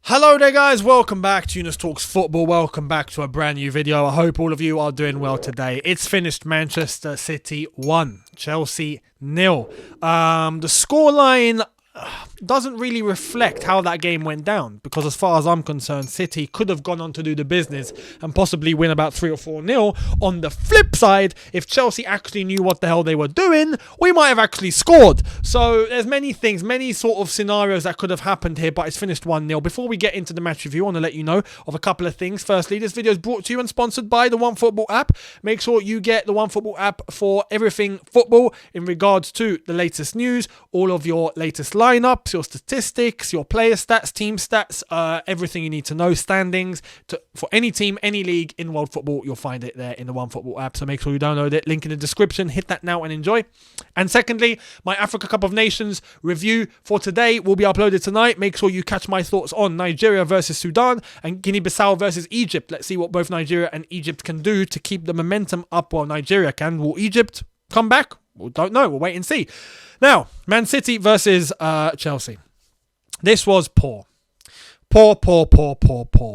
Hello there guys, welcome back to Younes Talks Football, welcome back to a brand new video. I hope all of you are doing well today. It's finished Manchester City 1, Chelsea 0. The scoreline doesn't really reflect how that game went down, because as far as I'm concerned, City could have gone on to do the business and possibly win about 3 or 4-0. On the flip side, if Chelsea actually knew what the hell they were doing, we might have actually scored. So there's many things, many sort of scenarios that could have happened here, but it's finished 1-0. Before we get into the match review, I want to let you know of a couple of things. Firstly, this video is brought to you and sponsored by the OneFootball app. Make sure you get the OneFootball app for everything football in regards to the latest news, all of your latest lineups, your statistics, your player stats, team stats, everything you need to know, standings for any team, any league in world football. You'll find it there in the OneFootball app, so make sure you download it. Link in the description. Hit that now and enjoy. And secondly, my Africa Cup of Nations review for today will be uploaded tonight. Make sure you catch my thoughts on Nigeria versus Sudan and Guinea-Bissau versus Egypt. Let's see what both Nigeria and Egypt can do to keep the momentum up while Nigeria can. Will Egypt come back? We don't know. We'll wait and see. Now, Man City versus Chelsea. This was poor. Poor.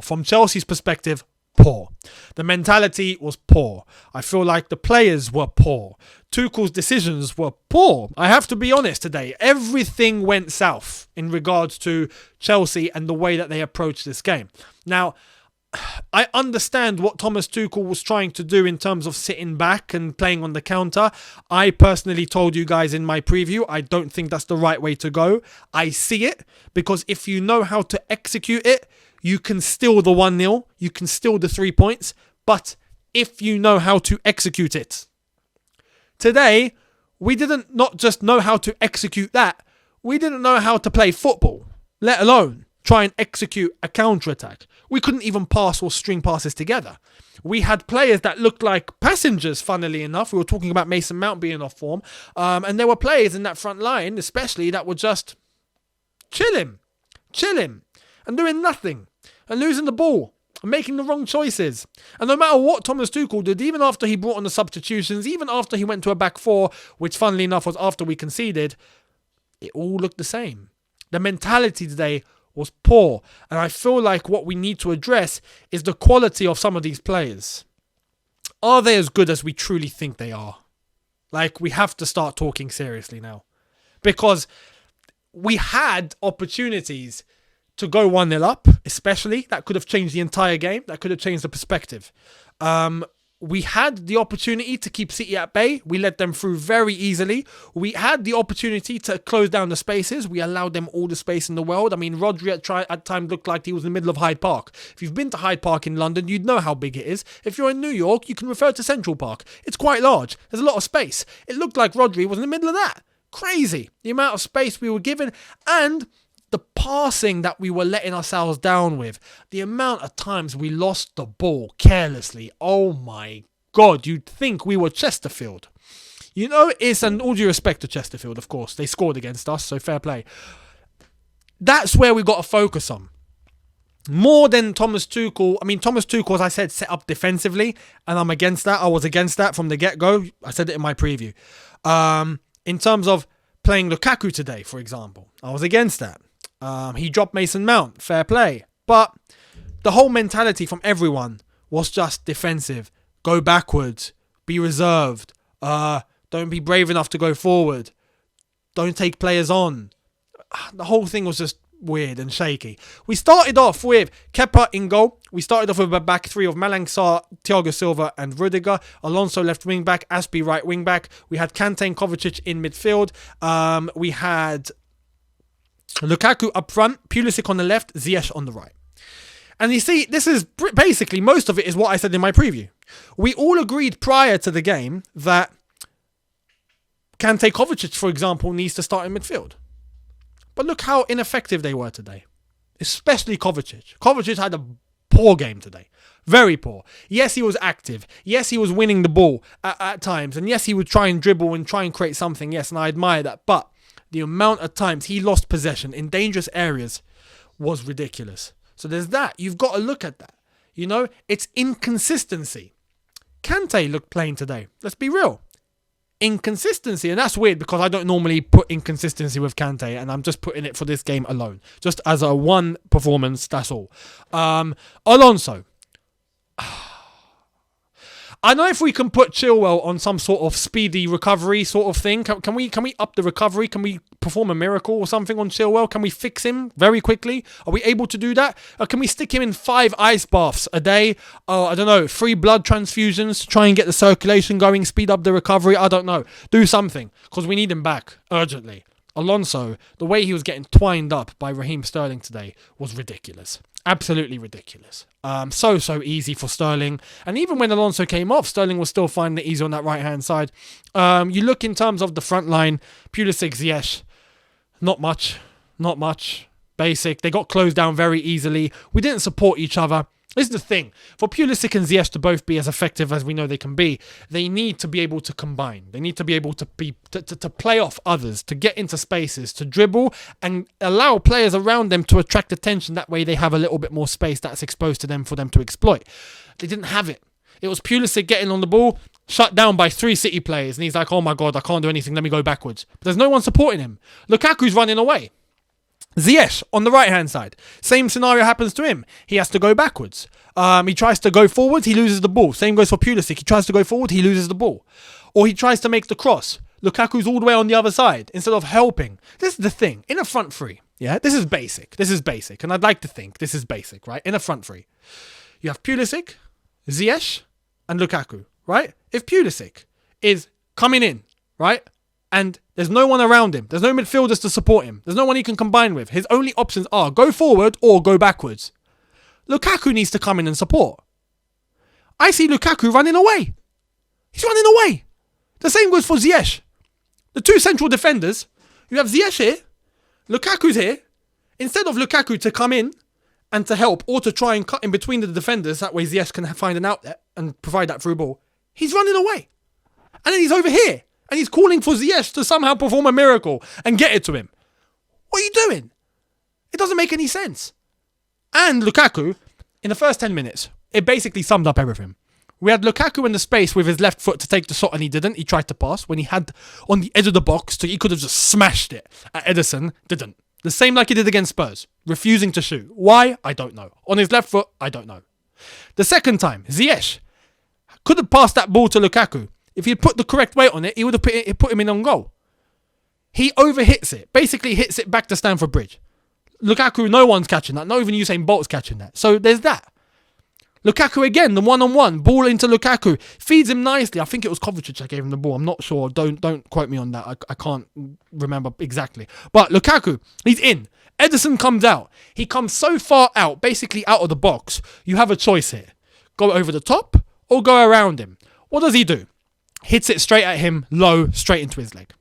From Chelsea's perspective, poor. The mentality was poor. I feel like the players were poor. Tuchel's decisions were poor. I have to be honest today. Everything went south in regards to Chelsea and the way that they approached this game. Now, I understand what Thomas Tuchel was trying to do in terms of sitting back and playing on the counter. I personally told you guys in my preview, I don't think that's the right way to go. I see it, because if you know how to execute it, you can steal the 1-0, you can steal the 3 points, but if you know how to execute it. Today, we didn't not just know how to execute that, we didn't know how to play football, let alone try and execute a counter-attack. We couldn't even pass or string passes together. We had players that looked like passengers, funnily enough. We were talking about Mason Mount being off form. And there were players in that front line, especially, that were just chilling, and doing nothing, and losing the ball, and making the wrong choices. And no matter what Thomas Tuchel did, even after he brought on the substitutions, even after he went to a back four, which funnily enough was after we conceded, it all looked the same. The mentality today was poor, and I feel like what we need to address is the quality of some of these players. Are they as good as we truly think they are? Like, we have to start talking seriously now, because we had opportunities to go 1-0 up, especially. That could have changed the entire game. That could have changed the perspective. We had the opportunity to keep City at bay. We let them through very easily. We had the opportunity to close down the spaces. We allowed them all the space in the world. I mean, Rodri at times looked like he was in the middle of Hyde Park. If you've been to Hyde Park in London, you'd know how big it is. If you're in New York, you can refer to Central Park. It's quite large. There's a lot of space. It looked like Rodri was in the middle of that. Crazy. The amount of space we were given, and the passing that we were letting ourselves down with. The amount of times we lost the ball carelessly. Oh my God, you'd think we were Chesterfield. You know, it's an all due respect to Chesterfield, of course. They scored against us, so fair play. That's where we got to focus on. More than Thomas Tuchel. I mean, Thomas Tuchel, as I said, set up defensively, and I'm against that. I was against that from the get-go. I said it in my preview. In terms of playing Lukaku today, for example, I was against that. He dropped Mason Mount, fair play. But the whole mentality from everyone was just defensive. Go backwards. Be reserved. Don't be brave enough to go forward. Don't take players on. The whole thing was just weird and shaky. We started off with Kepa in goal. We started off with a back three of Malang Sarr, Thiago Silva and Rudiger. Alonso left wing back. Aspie right wing back. We had Kante and Kovacic in midfield. We had Lukaku up front, Pulisic on the left, Ziyech on the right. And you see, this is basically, most of it is what I said in my preview. We all agreed prior to the game that Kante Kovacic, for example, needs to start in midfield. But look how ineffective they were today. Especially Kovacic. Kovacic had a poor game today. Very poor. Yes, he was active. Yes, he was winning the ball at times. And yes, he would try and dribble and try and create something. Yes, and I admire that. But the amount of times he lost possession in dangerous areas was ridiculous. So there's that. You've got to look at that. You know, it's inconsistency. Kante looked plain today. Let's be real. inconsistency. And that's weird because I don't normally put inconsistency with Kante, and I'm just putting it for this game alone. Just as a one performance, that's all. Alonso. I know if we can put Chilwell on some sort of speedy recovery sort of thing. Can we up the recovery? Can we perform a miracle or something on Chilwell? Can we fix him very quickly? Are we able to do that? Or can we stick him in 5 ice baths a day? I don't know, 3 blood transfusions to try and get the circulation going, speed up the recovery? I don't know. Do something, because we need him back urgently. Alonso, the way he was getting twined up by Raheem Sterling today was ridiculous. Absolutely ridiculous. So easy for Sterling. And even when Alonso came off, Sterling was still finding it easy on that right-hand side. You look in terms of the front line, Pulisic, Ziyech, not much. Basic. They got closed down very easily. We didn't support each other. This is the thing. For Pulisic and Ziyech to both be as effective as we know they can be, they need to be able to combine. They need to be able to play off others, to get into spaces, to dribble and allow players around them to attract attention. That way they have a little bit more space that's exposed to them for them to exploit. They didn't have it. It was Pulisic getting on the ball, shut down by 3 City players, and he's like, oh my God, I can't do anything, let me go backwards. But there's no one supporting him. Lukaku's running away. Ziyech on the right hand side, same scenario happens to him. He has to go backwards. He tries to go forward, he loses the ball. Same goes for Pulisic. He tries to go forward, he loses the ball. Or he tries to make the cross. Lukaku's all the way on the other side instead of helping. This is the thing. In a front three, yeah, this is basic. And I'd like to think this is basic, right? In a front three, you have Pulisic, Ziyech, and Lukaku, right? If Pulisic is coming in, right, and there's no one around him, there's no midfielders to support him, there's no one he can combine with, his only options are go forward or go backwards. Lukaku needs to come in and support. I see Lukaku running away. He's running away. The same goes for Ziyech. The 2 central defenders, you have Ziyech here, Lukaku's here. Instead of Lukaku to come in and to help or to try and cut in between the defenders, that way Ziyech can find an outlet and provide that through ball, he's running away. And then he's over here. And he's calling for Ziyech to somehow perform a miracle and get it to him. What are you doing? It doesn't make any sense. And Lukaku, in the first 10 minutes, it basically summed up everything. We had Lukaku in the space with his left foot to take the shot and he didn't. He tried to pass. When he had on the edge of the box, he could have just smashed it at Ederson. Didn't. The same like he did against Spurs. Refusing to shoot. Why? I don't know. On his left foot? I don't know. The second time, Ziyech could have passed that ball to Lukaku. If he had put the correct weight on it, he would have put him in on goal. He overhits it. Basically hits it back to Stamford Bridge. Lukaku, no one's catching that. Not even Usain Bolt's catching that. So there's that. Lukaku again, the one-on-one. Ball into Lukaku. Feeds him nicely. I think it was Kovacic that gave him the ball. I'm not sure. Don't quote me on that. I can't remember exactly. But Lukaku, he's in. Ederson comes out. He comes so far out, basically out of the box. You have a choice here. Go over the top or go around him. What does he do? Hits it straight at him, low, straight into his leg.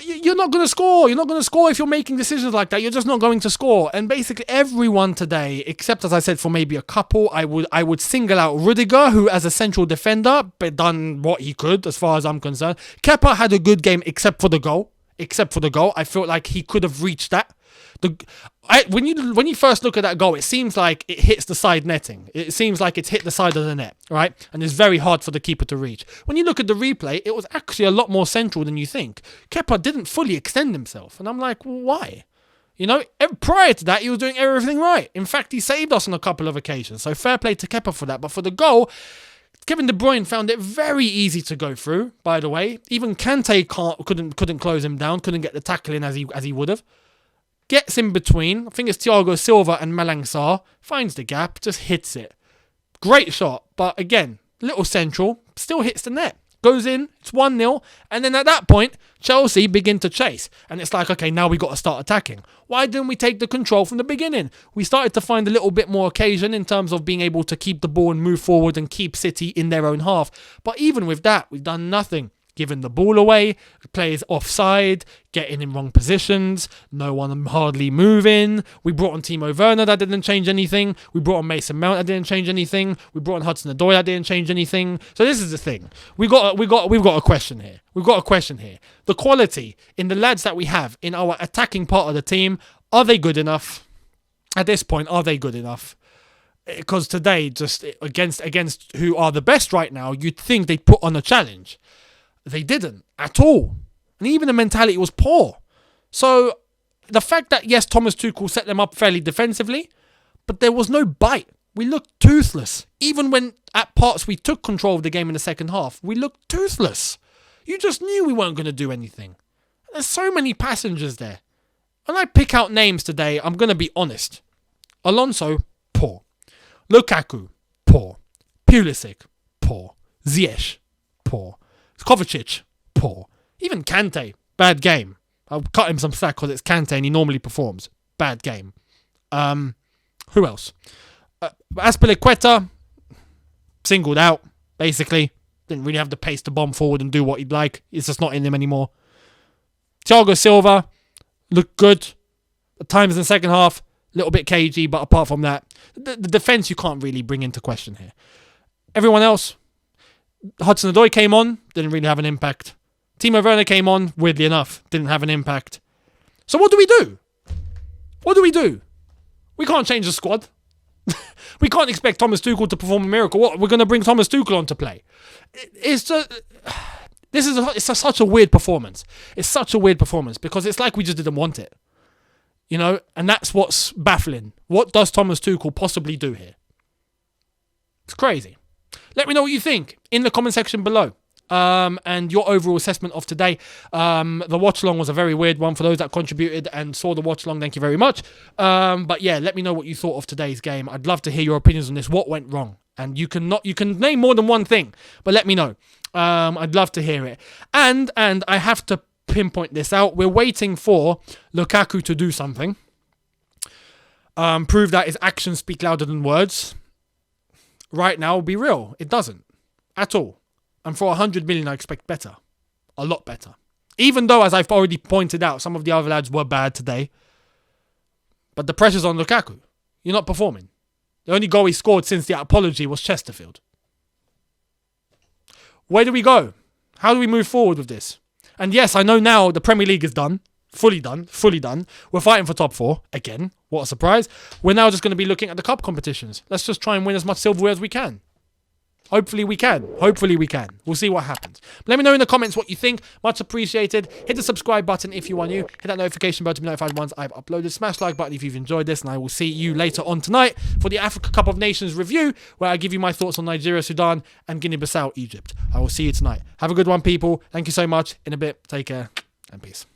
You're not going to score. You're not going to score if you're making decisions like that. You're just not going to score. And basically everyone today, except as I said, for maybe a couple, I would single out Rudiger, who as a central defender, but done what he could as far as I'm concerned. Kepa had a good game except for the goal. I felt like he could have reached that. When you first look at that goal, it seems like it hits the side netting. It seems like it's hit the side of the net, right? And it's very hard for the keeper to reach. When you look at the replay, it was actually a lot more central than you think. Kepa didn't fully extend himself. And I'm like, why? You know, prior to that, he was doing everything right. In fact, he saved us on a couple of occasions. So fair play to Kepa for that. But for the goal, Kevin De Bruyne found it very easy to go through, by the way. Even Kante couldn't close him down, couldn't get the tackle in as he would have. Gets in between, I think it's Thiago Silva and Malang Sarr, finds the gap, just hits it. Great shot, but again, little central, still hits the net. Goes in, it's 1-0, and then at that point, Chelsea begin to chase. And it's like, okay, now we got to start attacking. Why didn't we take the control from the beginning? We started to find a little bit more occasion in terms of being able to keep the ball and move forward and keep City in their own half. But even with that, we've done nothing. Giving the ball away, players offside, getting in wrong positions, no one hardly moving. We brought on Timo Werner, that didn't change anything. We brought on Mason Mount, that didn't change anything. We brought on Hudson-Odoi, that didn't change anything. So this is the thing. We've got a question here. The quality in the lads that we have in our attacking part of the team, are they good enough? At this point, are they good enough? Because today, just against who are the best right now, you'd think they'd put on a challenge. They didn't at all. And even the mentality was poor. So the fact that, yes, Thomas Tuchel set them up fairly defensively, but there was no bite. We looked toothless. Even when at parts we took control of the game in the second half, we looked toothless. You just knew we weren't going to do anything. There's so many passengers there. When I pick out names today, I'm going to be honest. Alonso, poor. Lukaku, poor. Pulisic, poor. Ziyech, poor. Kovacic, poor. Even Kante, bad game. I'll cut him some slack because it's Kante and he normally performs. Bad game. Who else? Azpilicueta, singled out, basically. Didn't really have the pace to bomb forward and do what he'd like. It's just not in him anymore. Thiago Silva looked good. At times in the second half, a little bit cagey, but apart from that, the defence you can't really bring into question here. Everyone else, Hudson-Odoi came on, didn't really have an impact. Timo Werner came on, weirdly enough, didn't have an impact. So what do we do? What do we do? We can't change the squad. We can't expect Thomas Tuchel to perform a miracle. What? We're going to bring Thomas Tuchel on to play. It's such a weird performance. It's such a weird performance because it's like we just didn't want it. You know, and that's what's baffling. What does Thomas Tuchel possibly do here? It's crazy. Let me know what you think in the comment section below. And your overall assessment of today. The watch-along was a very weird one for those that contributed and saw the watch-along. Thank you very much. But yeah, let me know what you thought of today's game. I'd love to hear your opinions on this. What went wrong? And you can name more than one thing, but let me know. I'd love to hear it. And I have to pinpoint this out. We're waiting for Lukaku to do something. Prove that his actions speak louder than words. Right now, be real. It doesn't. At all. And for 100 million, I expect better. A lot better. Even though, as I've already pointed out, some of the other lads were bad today. But the pressure's on Lukaku. You're not performing. The only goal he scored since the apology was Chesterfield. Where do we go? How do we move forward with this? And yes, I know now the Premier League is done. Fully done. We're fighting for top 4. Again, what a surprise. We're now just going to be looking at the cup competitions. Let's just try and win as much silverware as we can. Hopefully we can. We'll see what happens. Let me know in the comments what you think. Much appreciated. Hit the subscribe button if you are new. Hit that notification bell to be notified once I've uploaded. Smash the like button if you've enjoyed this. And I will see you later on tonight for the Africa Cup of Nations review, where I give you my thoughts on Nigeria, Sudan, and Guinea-Bissau, Egypt. I will see you tonight. Have a good one, people. Thank you so much. In a bit. Take care and peace.